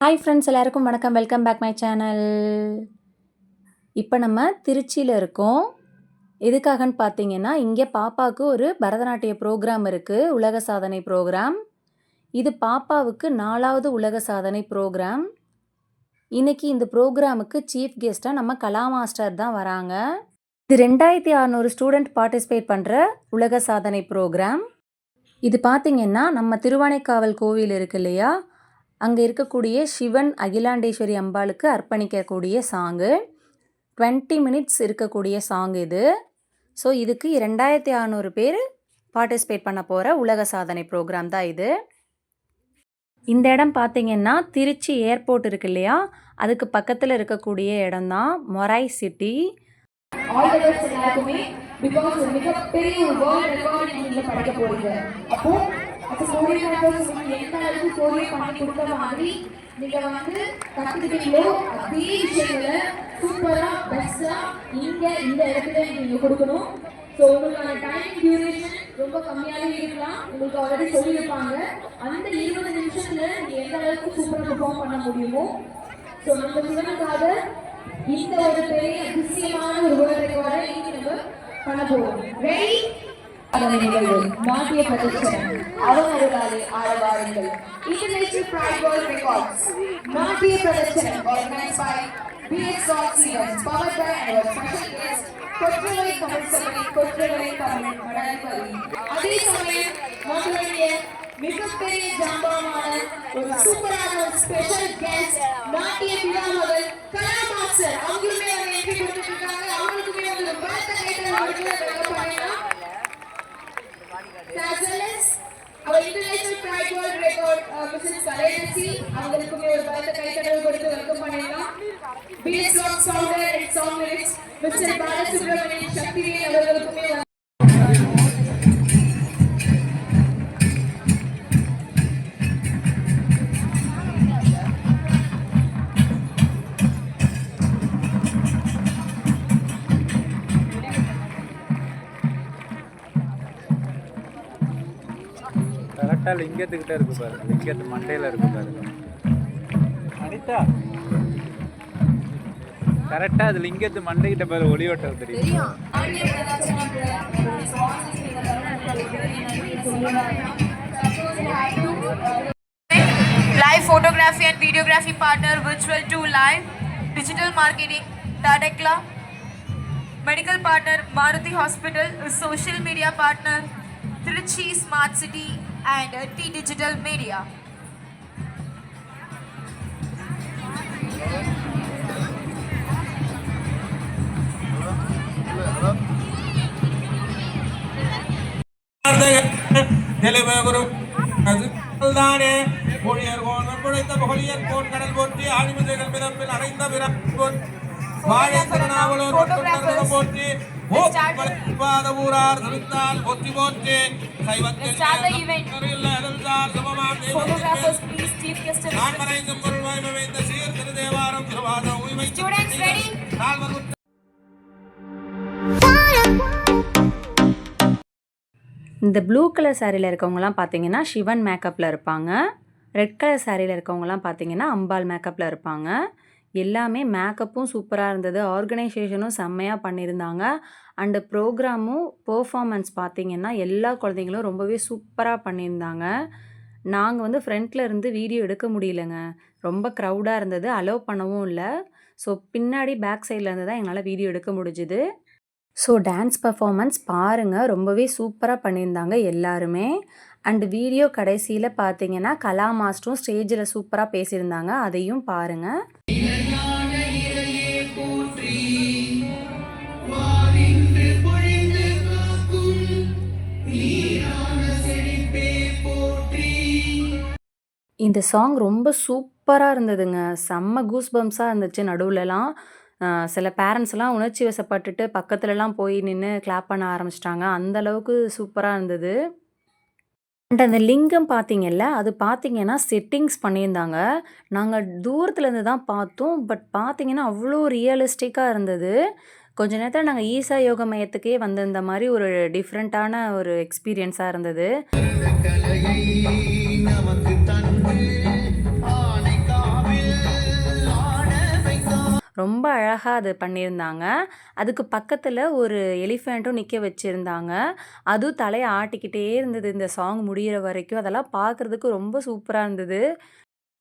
Hi friends, எல்லாருக்கும் வணக்கம். Welcome back my channel. இப்போ நம்ம திருச்சியில் இருக்கோம். எதுக்காகன்னு பார்த்தீங்கன்னா, இங்கே பாப்பாவுக்கு ஒரு பரதநாட்டிய ப்ரோக்ராம் இருக்குது, உலக சாதனை ப்ரோக்ராம். இது பாப்பாவுக்கு 4வது உலக சாதனை ப்ரோக்ராம். இன்னைக்கு இந்த ப்ரோக்ராமுக்கு சீஃப் கெஸ்ட்டாக நம்ம கலா மாஸ்டர் தான் வராங்க. இது 2600 ஸ்டூடெண்ட் பார்ட்டிசிபேட் பண்ணுற உலக சாதனை ப்ரோக்ராம். இது பார்த்தீங்கன்னா, நம்ம திருவானைக்காவல் கோவில் இருக்கு இல்லையா, அங்கே இருக்கக்கூடிய சிவன் அகிலாண்டேஸ்வரி அம்பாளுக்கு அர்ப்பணிக்கக்கூடிய சாங்கு. 20 மினிட்ஸ் இருக்கக்கூடிய சாங் இது. ஸோ இதுக்கு 2600 பேர் பார்ட்டிசிபேட் பண்ண போகிற உலக சாதனை ப்ரோக்ராம் தான் இது. இந்த இடம் பார்த்தீங்கன்னா, திருச்சி ஏர்போர்ட் இருக்கு இல்லையா, அதுக்கு பக்கத்தில் இருக்கக்கூடிய இடம் தான் மொரை சிட்டி. அப்போ கோரியோகிராஃபர்ஸ் எந்த அளவுக்கு கோரியோ பண்ணி கொடுத்த மாதிரி நீங்கள் வந்து கற்றுக்கிட்டீங்களோ அதே விஷயங்களை சூப்பராக பெஸ்ட்டாக இங்கே இந்த இடத்துல நீங்கள் கொடுக்கணும். ஸோ உங்களுக்கான டைம் டியூரேஷன் ரொம்ப கம்மியாகவே இருக்கலாம். உங்களுக்கு ஆல்ரெடி சொல்லியிருப்பாங்க அந்த 20 நிமிஷத்தில் நீங்கள் எந்த அளவுக்கு சூப்பராக பெர்ஃபார்ம் பண்ண முடியுமோ. ஸோ நம்ம சிவனுக்காக இந்த ஒரு பெரிய அதிசயமான ஒரு வேர்ல்ட் ரெக்கார்டை இன்னைக்கு நம்ம பண்ண போகிறோம். ரெடி? நாட்டிய பிரதர்ஷனம் அவமருளாலே ஆரவாருங்கள். International Pride World Records நாட்டிய பிரதர்ஷனம் organized by BX Rocks Events, powered by our special guest Kotravai Tamil சபை, கொற்றவை தமிழ் மடாதிபதி. அதே சமயம் நம்மளுடைய மிகப்பெரிய ஜாம்பவான ஒரு சூப்பரான ஒரு ஸ்பெஷல் கெஸ்ட் நாட்டிய பிதாமகள் கலா மாஸ்டர் அவங்களுமே அவங்க என்ட்ரி கொடுத்துருக்காங்க. அவங்களுக்குமே ஒரு பலத்த கைத்தறல் பண்ணலாம். As well as our International Pride World Record, Mrs. Kalenasi, அவங்களுக்குமே ஒரு பலத்த கைத்தறல் கொடுத்து வெல்கம் பண்ணிடலாம். BS Rocks founder and song lyrics, Mr. Balasubramanian Sakthivel அவர்களுக்குமே கரெக்டாக லிங்கத்துக்கிட்ட இருக்கு பாருங்க, லிங்கத்து மண்டையில் இருக்கு பாருங்க அனிதா. கரெக்டாக அது லிங்கத்து மண்டைக்கிட்ட பாரு, ஒளியோட்டம் தெரியும். Live photography and videography partner Virtual 2 Live, digital marketing Tadekla, medical partner Maruti Hospital, social media partner Trichy Smart City and T Digital Media. Students ready? இந்த ப்ளூ கலர் சாரியில் இருக்கவங்கலாம் பார்த்தீங்கன்னா சிவன் மேக்கப்பில் இருப்பாங்க. ரெட் கலர் சாரியில் இருக்கவங்கலாம் பார்த்தீங்கன்னா அம்பாள் மேக்கப்பில் இருப்பாங்க. எல்லாமே மேக்கப்பும் சூப்பராக இருந்தது, ஆர்கனைசேஷனும் செம்மையாக பண்ணியிருந்தாங்க. அண்டு ப்ரோக்ராமும் பெர்ஃபார்மன்ஸ் பார்த்தீங்கன்னா எல்லா குழந்தைங்களும் ரொம்பவே சூப்பராக பண்ணியிருந்தாங்க. நாங்கள் வந்து ஃப்ரண்ட்டில் இருந்து வீடியோ எடுக்க முடியலங்க, ரொம்ப க்ரௌடாக இருந்தது, அலோவ் பண்ணவும் இல்லை. ஸோ பின்னாடி பேக் சைடில் இருந்து தான் எங்களால் வீடியோ எடுக்க முடிஞ்சுது. ஸோ டான்ஸ் பர்ஃபார்மன்ஸ் பாருங்கள், ரொம்பவே சூப்பராக பண்ணியிருந்தாங்க எல்லாருமே. அண்டு வீடியோ கடைசியில் பார்த்தீங்கன்னா கலா மாஸ்டரும் ஸ்டேஜில் சூப்பராக பேசியிருந்தாங்க, அதையும் பாருங்கள். இந்த சாங் ரொம்ப சூப்பராக இருந்ததுங்க, செம்ம கூஸ் பம்ப்ஸாக இருந்துச்சு. நடுவுலலாம் சில பேரண்ட்ஸ்லாம் உணர்ச்சி வசப்பட்டுட்டு பக்கத்துலலாம் போய் நின்று கிளாப் பண்ண ஆரம்பிச்சிட்டாங்க, அந்தளவுக்கு சூப்பராக இருந்தது. அண்ட் அந்த லிங்கம் பார்த்தீங்கல்ல, அது பார்த்தீங்கன்னா செட்டிங்ஸ் பண்ணியிருந்தாங்க. நாங்கள் தூரத்துலேருந்து தான் பார்த்தோம், பட் பார்த்தீங்கன்னா அவ்வளோ ரியலிஸ்டிக்காக இருந்தது. கொஞ்ச நேரத்தில் நாங்கள் ஈசா யோக மையத்துக்கே வந்திருந்த மாதிரி ஒரு டிஃப்ரெண்ட்டான ஒரு எக்ஸ்பீரியன்ஸாக இருந்தது. நமக்கு தந்து ஆனை காவே ரொம்ப அழகா அது பண்ணியிருந்தாங்க. அதுக்கு பக்கத்துல ஒரு எலிஃபேண்ட்டும் நிக்க வச்சிருந்தாங்க. அதுவும் தலைய ஆட்டிக்கிட்டே இருந்தது இந்த சாங் முடியிற வரைக்கும். அதெல்லாம் பார்க்கறதுக்கு ரொம்ப சூப்பரா இருந்தது.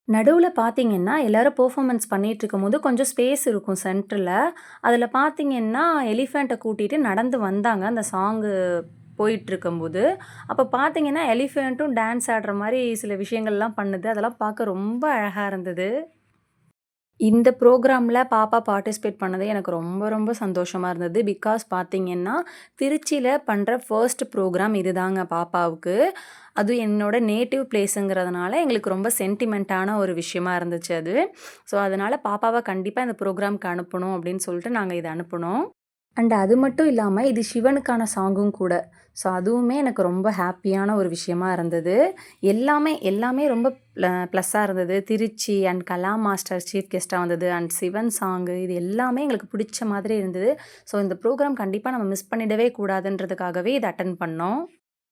நடுவுல பார்த்தீங்கன்னா, எல்லாரும் பெர்ஃபார்மன்ஸ் பண்ணிட்டுருக்கும்போது கொஞ்சம் ஸ்பேஸ் இருக்கும் சென்டர்ல. அதுல பார்த்தீங்கன்னா, எலிஃபேண்ட்ட கூட்டிட்டு நடந்து வந்தாங்க, அந்த சாங்கு போயிட்டுருக்கும்போது. அப்ப பார்த்தீங்கன்னா, எலிஃபேண்ட்டும் டான்ஸ் ஆடுற மாரி சில விஷயங்கள்லாம் பண்ணுது. அதெல்லாம் பார்க்க ரொம்ப அழகா இருந்தது. இந்த ப்ரோகிராம்ல பாப்பா பார்ட்டிசிபேட் பண்ணது எனக்கு ரொம்ப ரொம்ப சந்தோஷமா இருந்தது. பிகாஸ் பார்த்தீங்கன்னா, திருச்சியில பண்ற ஃபர்ஸ்ட் ப்ரோகிராம் இதுதாங்க பாப்பாவுக்கு. அதுவும் என்னோட நேட்டிவ் பிளேஸுங்கிறதுனால எங்களுக்கு ரொம்ப சென்டிமெண்ட்டான ஒரு விஷயமா இருந்துச்சு அது. ஸோ, அதனால பாப்பாவ கண்டிப்பா இந்த ப்ரோகிராம்க்கு அனுப்பணும் அப்படின்னு சொல்லிட்டு நாங்க இத அனுப்புனோம். அண்ட் அது மட்டும் இல்லாம இது சிவனுக்கான சாங்கும் கூட. ஸோ, அதுவுமே எனக்கு ரொம்ப ஹேப்பியான ஒரு விஷயமா இருந்தது. எல்லாமே ரொம்ப ப்ளஸ்ஸா இருந்தது. Trichy and Kala master chief கெஸ்ட்டா வந்தது அண்ட் சிவன் சாங்கு இது எல்லாமே எங்களுக்கு பிடிச்ச மாதிரி இருந்தது. ஸோ, இந்த ப்ரோகிராம் கண்டிப்பா நம்ம மிஸ் பண்ணிடவே கூடாதுன்றதுக்காகவே இத அட்டெண்ட் பண்ணோம்.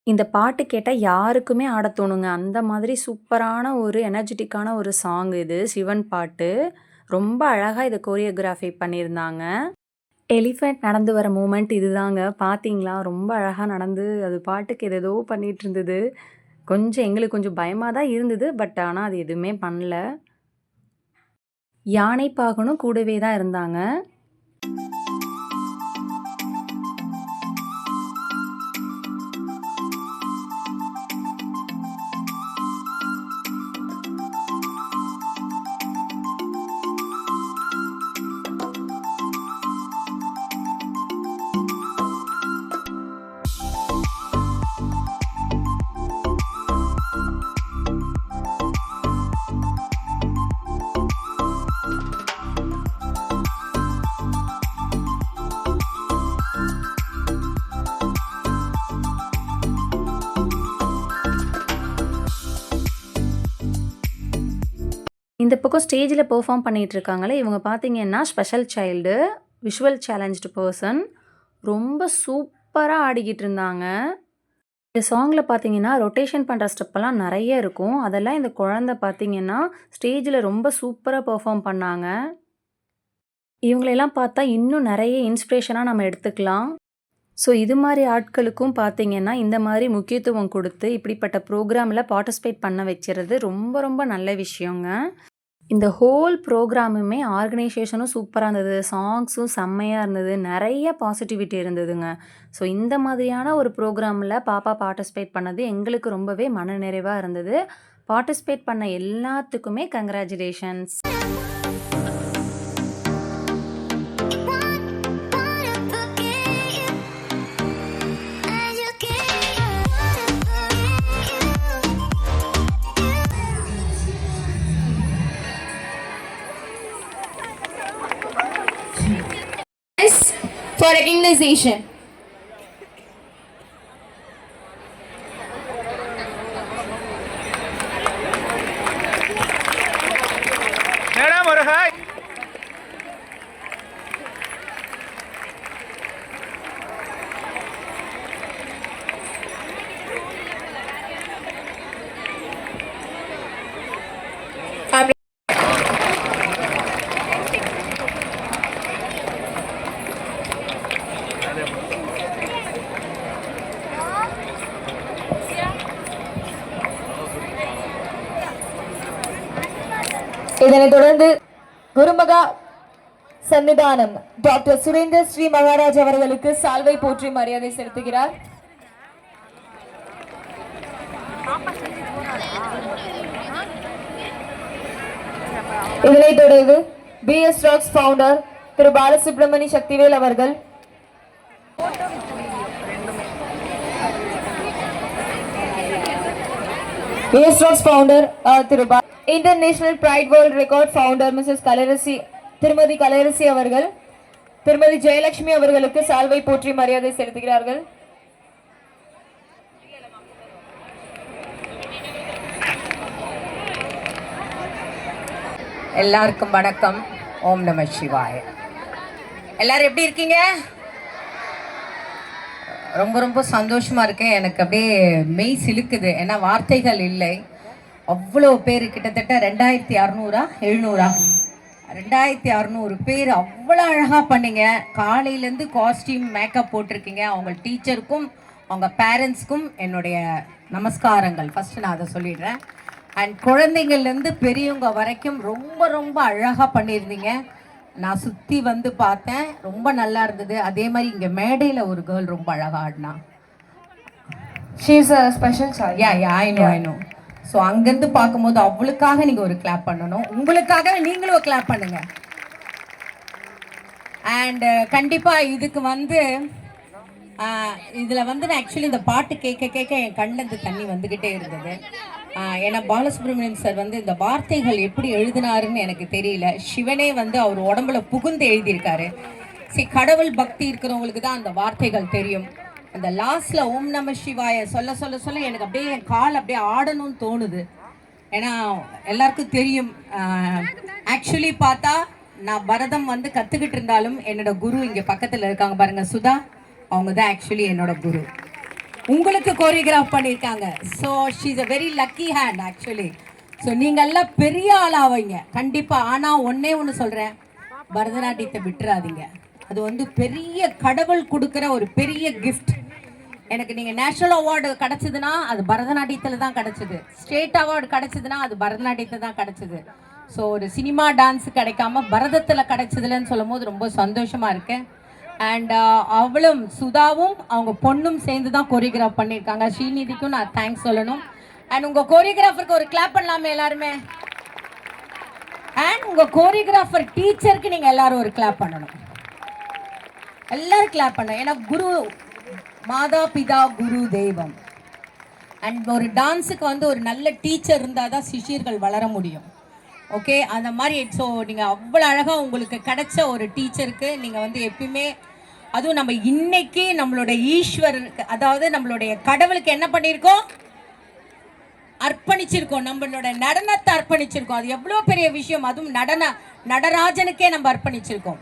இந்த பாட்டு கேட்டா யாருக்குமே ஆடத் தோணுங்க. அந்த மாதிரி சூப்பரான ஒரு எனர்ஜெட்டிக்கான ஒரு சாங் இது. சிவன் பாட்டு. ரொம்ப அழகா இத கோரியோகிராஃபி பண்ணியிருந்தாங்க. எலிஃபேண்ட் நடந்து வர மூமெண்ட் இதுதாங்க. பார்த்தீங்களா? ரொம்ப அழகா நடந்து அது பாட்டுக்கு ஏதேதோ பண்ணிட்டுருந்தது. எங்களுக்கு கொஞ்சம் பயமா தான் இருந்தது. பட் ஆனா அது எதுவுமே பண்ணல. யானை பாகனும் கூடவே தான் இருந்தாங்க. இந்த பக்கம் ஸ்டேஜில பெர்ஃபார்ம் பண்ணிட்டு இருக்காங்களே, இவங்க பார்த்தீங்கன்னா special child, visual challenged person. ரொம்ப சூப்பரா ஆடிக்கிட்டு இருந்தாங்க. இந்த சாங்ல பார்த்தீங்கன்னா, ரொட்டேஷன் பண்ற ஸ்டெப்பெல்லாம் நெறைய இருக்கும். அதெல்லாம் இந்த குழந்தை பார்த்தீங்கன்னா, ஸ்டேஜில ரொம்ப சூப்பரா பெர்ஃபார்ம் பண்ணாங்க. இவங்களெல்லாம் பார்த்தா இன்னும் நெறைய இன்ஸ்பிரேஷனா நம்ம எடுத்துக்கலாம். ஸோ, இது மாரி ஆட்களுக்கும் பார்த்தீங்கன்னா, இந்த மாரி முக்கியத்துவம் குடுத்து, இப்படிப்பட்ட ப்ரோகிராம்ல பார்ட்டிசிபேட் பண்ண வச்சுறது ரொம்ப ரொம்ப நல்ல விஷயங்க. இந்த ஹோல் ப்ரோகிராமுமே ஆர்கனைசேஷனும் சூப்பரா இருந்தது. சாங்ஸும் செம்மையா இருந்தது. நெறைய பாசிட்டிவிட்டி இருந்ததுங்க. ஸோ, இந்த மாதிரியான ஒரு ப்ரோகிராம்ல பாப்பா பார்ட்டிசிபேட் பண்ணது எங்களுக்கு ரொம்பவே மனநிறைவா இருந்தது. பார்ட்டிசிபேட் பண்ண எல்லாத்துக்குமே கங்ராச்சுலேஷன்ஸ். For recognition. மேடம் ஒரு ஹாய். இதனைத் தொடர்ந்து குருமகா சன்னிதானம் டாக்டர் சுரேந்தர் ஸ்ரீ மகாராஜ் அவர்களுக்கு சால்வை போற்றி மரியாதை செலுத்துகிறார். இதனைத் தொடர்ந்து BS Rocks founder Thiru Balasubramani Sakthivel அவர்கள், BS Rocks founder Thiru international bright world record founder Thirumathi Kalaiyarasi அவர்கள் திருமதி ஜெயலட்சுமி அவர்களுக்கு சால்வை போற்றி மரியாதை செலுத்துகிறார்கள். எல்லாருக்கும் வணக்கம். ஓம் நம சிவாய. எல்லாரும் எப்படி இருக்கீங்க? ரொம்ப ரொம்ப சந்தோஷமா இருக்கேன். எனக்கு அப்படியே மெய் சிலுக்குது. ஏன்னா வார்த்தைகள் இல்லை. அவ்வளோ பேர், கிட்டத்தட்ட 2600 700 2600 பேர் அவ்வளோ அழகாக பண்ணீங்க. காலையிலேருந்து காஸ்டியூம் மேக்கப் போட்டிருக்கீங்க. அவங்க டீச்சருக்கும் அவங்க பேரண்ட்ஸ்க்கும் என்னுடைய நமஸ்காரங்கள். ஃபஸ்ட்டு நான் அதை சொல்லிடுறேன். அண்ட் குழந்தைங்கள்லேருந்து பெரியவங்க வரைக்கும் ரொம்ப ரொம்ப அழகாக பண்ணியிருந்தீங்க. நான் சுற்றி வந்து பார்த்தேன், ரொம்ப நல்லா இருந்தது. அதே மாதிரி இங்கே மேடையில் ஒரு கேர்ள் ரொம்ப அழகாக ஆடினா. She's a special child. I know. So அங்கேருந்து பார்க்கும்போது அவளுக்காக நீங்கள் ஒரு கிளாப் பண்ணணும். உங்களுக்காக நீங்களும் ஒரு கிளாப் பண்ணுங்க. அண்டு கண்டிப்பாக இதுக்கு வந்து இதில் வந்து நான் ஆக்சுவலி இந்த பாட்டு கேட்க கேட்க என் கண்ணில் தண்ணி வந்துக்கிட்டே இருந்தது. ஏன்னா பாலசுப்ரமணியன் சார் வந்து இந்த வார்த்தைகள் எப்படி எழுதினாருன்னு எனக்கு தெரியல. சிவனே வந்து அவர் உடம்புல புகுந்து எழுதியிருக்காரு. சரி, கடவுள் பக்தி இருக்கிறவங்களுக்கு தான் அந்த வார்த்தைகள் தெரியும். அந்த லாஸ்ட்ல ஓம் நம சிவாய சொல்ல சொல்ல சொல்ல எனக்கு அப்படியே என் கால் அப்படியே ஆடணும்னு தோணுது. ஏன்னா எல்லாருக்கும் தெரியும், ஆக்சுவலி பார்த்தா நான் பரதம் வந்து கற்றுக்கிட்டு இருந்தாலும் என்னோட குரு இங்கே பக்கத்தில் இருக்காங்க பாருங்க, சுதா, அவங்க தான் ஆக்சுவலி என்னோட குரு. உங்களுக்கு கோரியோகிராஃப் பண்ணியிருக்காங்க. So she is a very lucky hand actually. So நீங்கள் எல்லாம் பெரிய ஆளாவீங்க கண்டிப்பாக. ஆனால் ஒன்று சொல்கிறேன், பரதநாட்டியத்தை விட்டுறாதீங்க. அது வந்து பெரிய கடவுள் கொடுக்குற ஒரு பெரிய கிஃப்ட். எனக்கு நீங்கள் நேஷ்னல் அவார்டு கிடச்சிதுன்னா அது பரதநாட்டியத்தில் தான் கிடச்சிது. ஸ்டேட் அவார்டு கிடச்சிதுன்னா அது பரதநாட்டியத்தில் தான் கிடச்சிது. ஸோ ஒரு சினிமா டான்ஸு கிடைக்காம பரதத்தில் கிடச்சிதுலன்னு சொல்லும் போது ரொம்ப சந்தோஷமாக இருக்கேன். அண்ட் அவளும் சுதாவும் அவங்க பொண்ணும் சேர்ந்து தான் கோரியோகிராஃப் பண்ணியிருக்காங்க. ஸ்ரீநிதிக்கும் நான் தேங்க்ஸ் சொல்லணும். அண்ட் உங்கள் கோரியோகிராஃபருக்கு ஒரு கிளாப் பண்ணலாமே எல்லாருமே. அண்ட் உங்கள் கோரியோகிராஃபர் டீச்சருக்கு நீங்கள் எல்லாரும் ஒரு கிளாப் பண்ணணும். எல்லாரும் கிளாப் பண்ணணும். ஏன்னா குரு மாதா பிதா குரு தெய்வம். அண்ட் ஒரு டான்ஸுக்கு வந்து ஒரு நல்ல டீச்சர் இருந்தால் தான் சிஷியர்கள் வளர முடியும். ஓகே, அந்த மாதிரி. ஸோ நீங்கள் அவ்வளோ அழகாக உங்களுக்கு கிடைச்ச ஒரு டீச்சருக்கு நீங்கள் வந்து எப்பயுமே, அதுவும் நம்ம இன்னைக்கு நம்மளோட ஈஸ்வரருக்கு, அதாவது நம்மளுடைய கடவுளுக்கு என்ன பண்ணியிருக்கோம், அர்ப்பணிச்சிருக்கோம். நம்மளோட நடனத்தை அர்ப்பணிச்சிருக்கோம். அது எவ்வளோ பெரிய விஷயம். அதுவும் நடராஜனுக்கே நம்ம அர்ப்பணிச்சிருக்கோம்.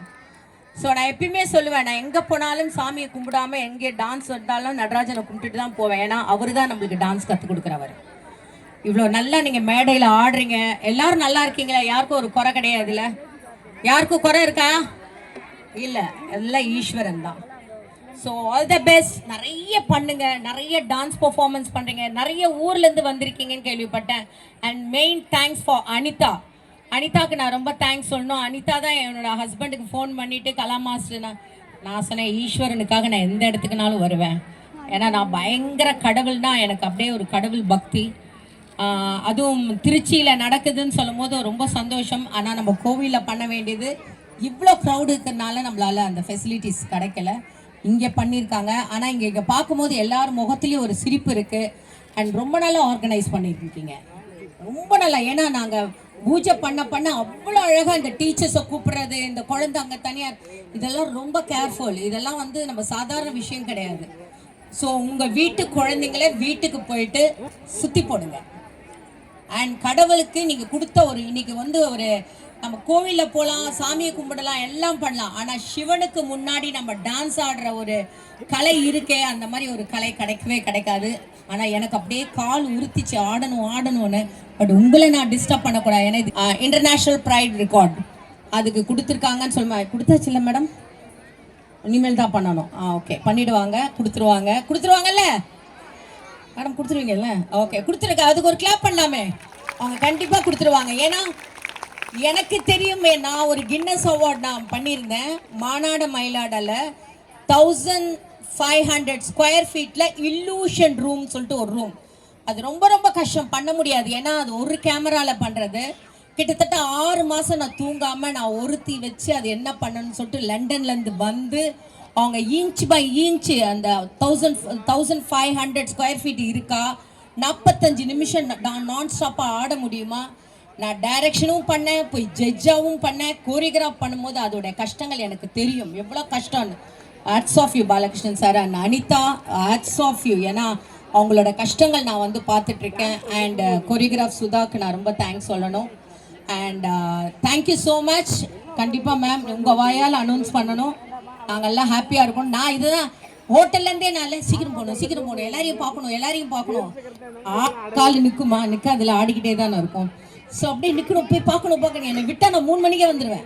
ஸோ நான் எப்பயுமே சொல்லுவேன், நான் எங்கே போனாலும் சாமியை கும்பிடாம எங்கே டான்ஸ் வந்தாலும் நடராஜனை கும்பிட்டுட்டு தான் போவேன். ஏன்னா அவர் தான் நம்மளுக்கு டான்ஸ் கற்றுக் கொடுக்குறவர். இவ்வளோ நல்லா நீங்கள் மேடையில் ஆடுறீங்க, எல்லாரும் நல்லா இருக்கீங்களா? யாருக்கும் ஒரு குறை கிடையாதுல்ல? யாருக்கும் குறை இருக்கா? இல்லை, எல்லாம் ஈஸ்வரன் தான். So all the best. நிறைய பண்ணுங்க, நிறைய டான்ஸ் பர்ஃபார்மன்ஸ் பண்ணுறீங்க, நிறைய ஊர்லேருந்து வந்திருக்கீங்கன்னு கேள்விப்பட்டேன். And main thanks for Anitha. அனிதாவுக்கு நான் ரொம்ப தேங்க்ஸ் சொல்லணும். அனிதா தான் என்னோட ஹஸ்பண்டுக்கு ஃபோன் பண்ணிவிட்டு, கலா மாஸ்டர் நான் சொன்னேன், ஈஸ்வரனுக்காக நான் எந்த இடத்துக்குனாலும் வருவேன். ஏன்னா நான் பயங்கர கடவுள் தான், எனக்கு அப்படியே ஒரு கடவுள் பக்தி. அதுவும் திருச்சியில் நடக்குதுன்னு சொல்லும் போது ரொம்ப சந்தோஷம். ஆனால் நம்ம கோவிலில் பண்ண வேண்டியது, இவ்வளோ க்ரௌடு இருக்கிறதுனால நம்மளால் அந்த ஃபெசிலிட்டிஸ் கிடைக்கல. இங்கே பண்ணியிருக்காங்க. ஆனால் இங்கே பார்க்கும்போது எல்லாரும் முகத்துலேயும் ஒரு சிரிப்பு இருக்குது. அண்ட் ரொம்ப நல்லா ஆர்கனைஸ் பண்ணியிருக்கீங்க, ரொம்ப நல்லா. ஏன்னா நாங்கள் பூஜை பண்ண அவ்வளோ அழகாக இந்த டீச்சர்ஸை கூப்பிட்றது, இந்த குழந்தை அங்கே தனியார், இதெல்லாம் ரொம்ப கேர்ஃபுல். இதெல்லாம் வந்து நம்ம சாதாரண விஷயம் கிடையாது. ஸோ உங்கள் வீட்டு குழந்தைங்களே வீட்டுக்கு போயிட்டு சுற்றி போடுங்க. அண்ட் கடவுளுக்கு நீங்கள் கொடுத்த ஒரு, இன்னைக்கு வந்து ஒரு நம்ம கோவிலில் போகலாம், சாமியை கும்பிடலாம், எல்லாம் பண்ணலாம். ஆனால் சிவனுக்கு முன்னாடி நம்ம டான்ஸ் ஆடுற ஒரு கலை இருக்கே, அந்த மாதிரி ஒரு கலை கிடைக்கவே கிடைக்காது. ஆனால் எனக்கு அப்படியே கால் உறுத்திச்சு ஆடணும்னு. பட் உங்களை நான் டிஸ்டர்ப் பண்ணக்கூடாது. ஏன்னா இது இன்டர்நேஷ்னல் ப்ரைட் ரெக்கார்ட் அதுக்கு கொடுத்துருக்காங்கன்னு சொல்லுவேன். கொடுத்தாச்சு இல்லை மேடம்? இனிமேல் தான் பண்ணணும். ஓகே, பண்ணிவிடுவாங்க, கொடுத்துருவாங்கல்ல மேடம்? கொடுத்துருவீங்கல்ல? ஓகே, கொடுத்துருக்க. அதுக்கு ஒரு கிளாப் பண்ணலாமே. அவங்க கண்டிப்பாக கொடுத்துருவாங்க. ஏன்னா எனக்கு தெரியுமே, நான் ஒரு கின்னஸ் அவார்ட் நான் பண்ணியிருந்தேன். மாநாடு மயிலாடல 1500 ஸ்கொயர் ஃபீட்டில் இல்லூஷன் ரூம் சொல்லிட்டு ஒரு ரூம். அது ரொம்ப ரொம்ப கஷ்டம், பண்ண முடியாது. ஏன்னா அது ஒரு கேமராவில் பண்ணுறது. கிட்டத்தட்ட 6 மாதம் நான் தூங்காமல் நான் ஒருத்தி வச்சு அது என்ன பண்ணணும்னு சொல்லிட்டு லண்டன்லேருந்து வந்து அவங்க இன்ச் பை இன்ச்சு அந்த 1500 ஸ்கொயர் ஃபீட் இருக்கா, 45 நிமிஷம் நான் நான் ஸ்டாப்பாக ஆட முடியுமா? நான் டைரக்ஷனும் பண்ணேன், போய் ஜட்ஜாகவும் பண்ணேன், கோரியோகிராஃப் பண்ணும்போது அதோட கஷ்டங்கள் எனக்கு தெரியும், எவ்வளோ கஷ்டம்னு. Hats off you Balakrishnan sir and Anitha, hats off you. ஏன்னா அவங்களோட கஷ்டங்கள் நான் வந்து பார்த்துட்ருக்கேன். அண்ட் கோரியோகிராஃப் சுதாக்கு நான் ரொம்ப தேங்க்ஸ் சொல்லணும். And thank you so much. கண்டிப்பாக மேம் உங்கள் வாயால் அனௌன்ஸ் பண்ணணும், நாங்கள்லாம் ஹாப்பியாக இருக்கணும். நான் இதுதான் ஹோட்டல்லேருந்தே நான் சீக்கிரம் போகணும், எல்லாரையும் பார்க்கணும். கால் நிற்குமா? நிற்க அதில் ஆடிக்கிட்டே தானே இருக்கும். ஸோ அப்படியே நிற்கணும், போய் பார்க்கணும். என்னை விட்டால் நான் 3 மணிக்கே வந்துடுவேன்.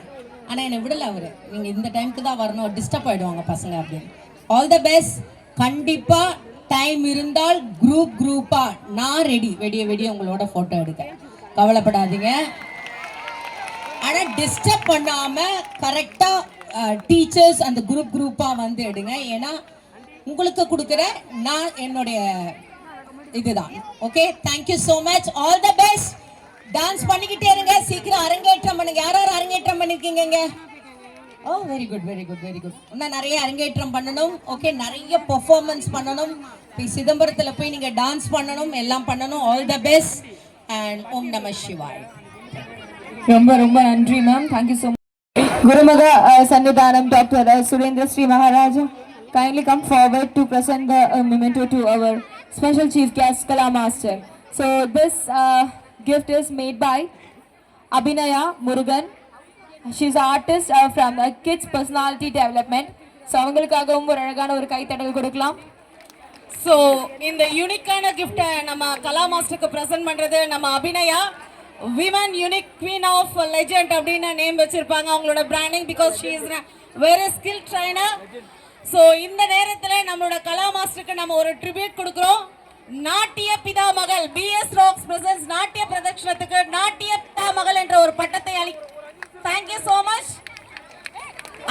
ஆனால் என்னை விடலை அவர். நீங்கள் இந்த டைமுக்கு தான் வரணும், டிஸ்டர்ப் ஆகிடுவாங்க பசங்க அப்படின்னு. All the best. கண்டிப்பாக டைம் இருந்தால் குரூப்பாக நான் ரெடி. வெடிய உங்களோட ஃபோட்டோ எடுக்க கவலைப்படாதீங்க. ஆனால் டிஸ்டர்ப் பண்ணாமல் கரெக்டாக டீச்சர்ஸ் அந்த குரூப்பாக வந்து எடுங்க. ஏன்னா உங்களுக்கு கொடுக்குற நான் என்னுடைய இதுதான். Okay, thank you so much. All the best. Dance பண்ணிக்கிட்டே இருங்க. சீக்கிரம் அரங்கேற்றம் பண்ணுங்க. யார் அரங்கேற்றம் பண்ணிருக்கீங்க? ஓ, வெரி குட். இன்னும் நிறைய அரங்கேற்றம் பண்ணணும். ஓகே, நிறைய பெர்ஃபார்மன்ஸ் பண்ணணும். போய் சிதம்பரத்தில் போய் நீங்கள் டான்ஸ் பண்ணணும், எல்லாம் பண்ணணும். ஆல் த பெஸ்ட் அண்ட் ஓம் நம சிவாய். ரொம்ப நன்றி ma'am. Thank you so much. Gurumaha Sannidhanam doctor Surendra Sri Maharaja kindly come forward to present the memento to our special chief guest Kala Master. So this gift is made by Abhinaya Murugan. She is an artist from Kids Personality Development. So அவங்களுக்காகவும் ஒரு அழகான ஒரு கைத்தட்டல் கொடுக்கலாம். So இந்த யூனிக்கான கிஃப்டை நம்ம கலா மாஸ்டருக்கு present பண்ணுறது நம்ம Abhinaya. Women unique queen of legend அப்படின்னு நேம் வச்சிருப்பாங்க அவங்களோட branding, because she is very skill trainer. So இந்த நேரத்தில் நம்மளோட கலா மாஸ்டருக்கு நம்ம ஒரு ட்ரிபியூட் கொடுக்குறோம். நாட்டிய பிதா மகள் BS ராக்ஸ் பிரசன்ஸ் நாட்டிய பிரதட்சணத்துக்கு நாட்டிய பிதா மகள் என்ற ஒரு பட்டத்தை தேங்க்யூ ஸோ மச்.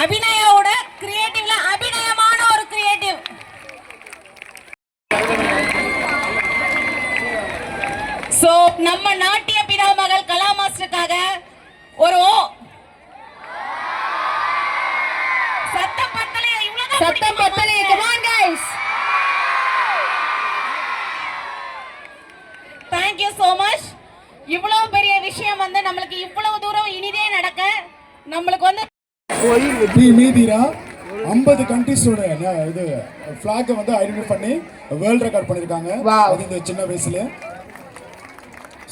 அபிநயாவோட கிரியேட்டிவ்ல அபிநயமான ஒரு கிரியேட்டிவ். ஸோ நம்ம நாட்டிய பிதா மகள் கலா மாஸ்டருக்காக ஒரு சத்தம் பத்தலே. Come on guys. Thank you so much. இவ்வளவு பெரிய விஷயம் வந்து நம்மளுக்கு இவ்வளவு தூரம் இனிதே நடக்க நம்மளுக்கு வந்து மீதிரா 50 கண்ட்ரீஸோட இது ஃபிளாக் வந்து ஐடென்டிஃபை பண்ணி வேர்ல்ட் ரெக்கார்ட் பண்ணிருக்காங்க. அது இந்த சின்ன வயசுல.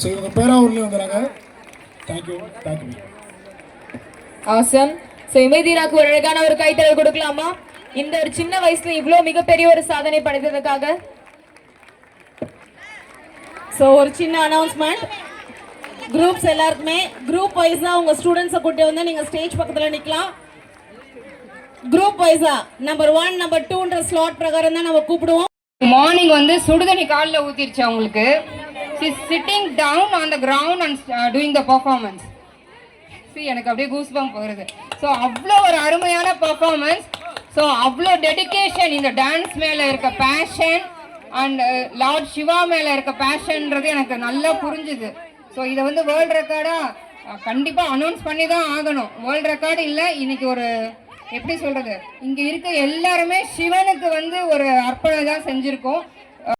ஸோ இவங்க பேராவூர்லேயே வந்துடுறாங்க. தேங்க்யூ. ஆசம். ஸோ இமேதீராக்கு ஒரு அழகான ஒரு கைத்தட்டல் கொடுக்கலாமா? இந்த ஒரு சின்ன வயசுல இவ்வளோ மிகப்பெரிய ஒரு சாதனை படைத்ததுக்காக. ஸோ ஒரு சின்ன அனௌன்ஸ்மெண்ட். குரூப்ஸ் எல்லாருக்குமே குரூப் வைஸாக உங்கள் ஸ்டூடெண்ட்ஸை கூட்டி வந்து நீங்கள் ஸ்டேஜ் பக்கத்தில் நிற்கலாம். குரூப் வைஸாக நம்பர் 1 நம்பர் 2ன்ற ஸ்லாட் பிரகாரம் தான் நம்ம கூப்பிடுவோம். மார்னிங் வந்து சுடுதண்ணி காலில் ஊற்றிருச்சு அவங்களுக்கு. She is sitting down on the ground and doing the performance. எனக்கு அப்படியே கூஸ் பம்ப் வருது. ஸோ அவ்வளோ ஒரு அருமையான பர்ஃபார்மன்ஸ். ஸோ அவ்வளோ டெடிக்கேஷன், இந்த டான்ஸ் மேலே இருக்க பேஷன் அண்ட் லார்ட் சிவா மேலே இருக்க பேஷன்ன்றது எனக்கு நல்லா புரிஞ்சுது. ஸோ இதை வந்து வேர்ல்டு ரெக்கார்டாக கண்டிப்பாக அனௌன்ஸ் பண்ணி தான் ஆகணும். வேர்ல்டு ரெக்கார்டு இல்லை, இன்னைக்கு ஒரு எப்படி சொல்கிறது, இங்கே இருக்க எல்லாருமே சிவனுக்கு வந்து ஒரு அர்ப்பணம் தான் செஞ்சுருக்கோம்.